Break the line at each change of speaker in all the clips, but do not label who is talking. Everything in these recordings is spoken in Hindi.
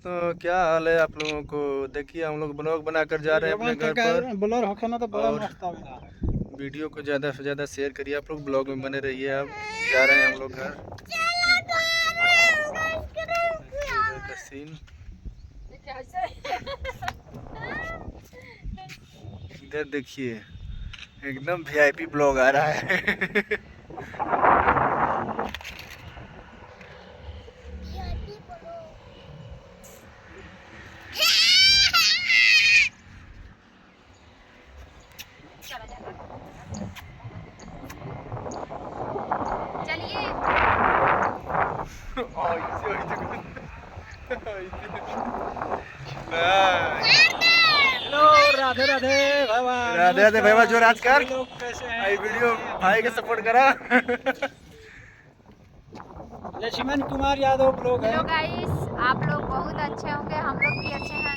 दोस्तों, क्या हाल है आप लोगों को। देखिए हम लोग ब्लॉग बनाकर जा रहे हैं अपने घर पर।
ब्लर होके ना तो बड़ा
और
मस्त आवेला।
वीडियो को ज़्यादा से ज़्यादा शेयर करिए। आप लोग ब्लॉग में बने रहिए। अब जा रहे हैं हम लोग घर। इधर का सीन, इधर देखिए एकदम वीआईपी ब्लॉग आ रहा है।
हेलो, राधे राधे भाई।
राधे राधे भाई, जो राजकर
लोग कैसे हैं?
आई वीडियो भाई के सपोर्ट करा।
लक्ष्मण कुमार यादव ब्लॉग है।
हेलो गाइस, आप लोग बहुत अच्छे होंगे, हम लोग भी अच्छे होंगे।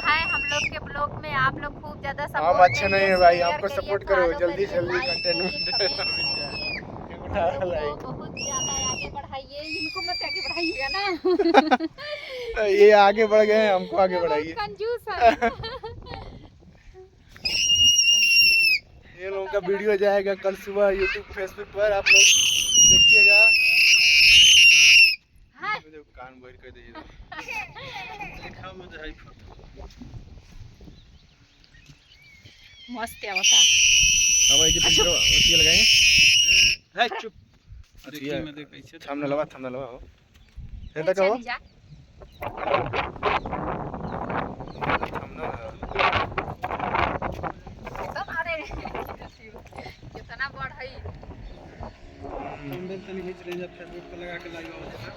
हाय, हम लोग के ब्लॉग में आप लोग खूब ज्यादा सपोर्ट
हम अच्छे नहीं है भाई, हमको सपोर्ट करो जल्दी जल्दी कंटेंट
बहुत ज्यादा आगे बढ़ाइए। इनको मत आगे बढ़ाइएगा ना।
ये आगे बढ़ गए, हमको आगे बढ़ाइए।
कंजूस है।
ये लोगों का वीडियो जाएगा कल सुबह यूट्यूब फेसबुक पर, आप लोग देखिएगा। कान बोल कर दीजिए। लिखा मुझे है फोटो
मस्त है बता।
अब ये पिक्चर अच्छी लगाएंगे।
है चुप।
देखिए
मैं देख कैसे
सामने लगा हो ऐसा कहो
कितना बड़ है।
तनी खींच रहे हैं, फेसबुक पे लगा के लाइव हो जाएगा।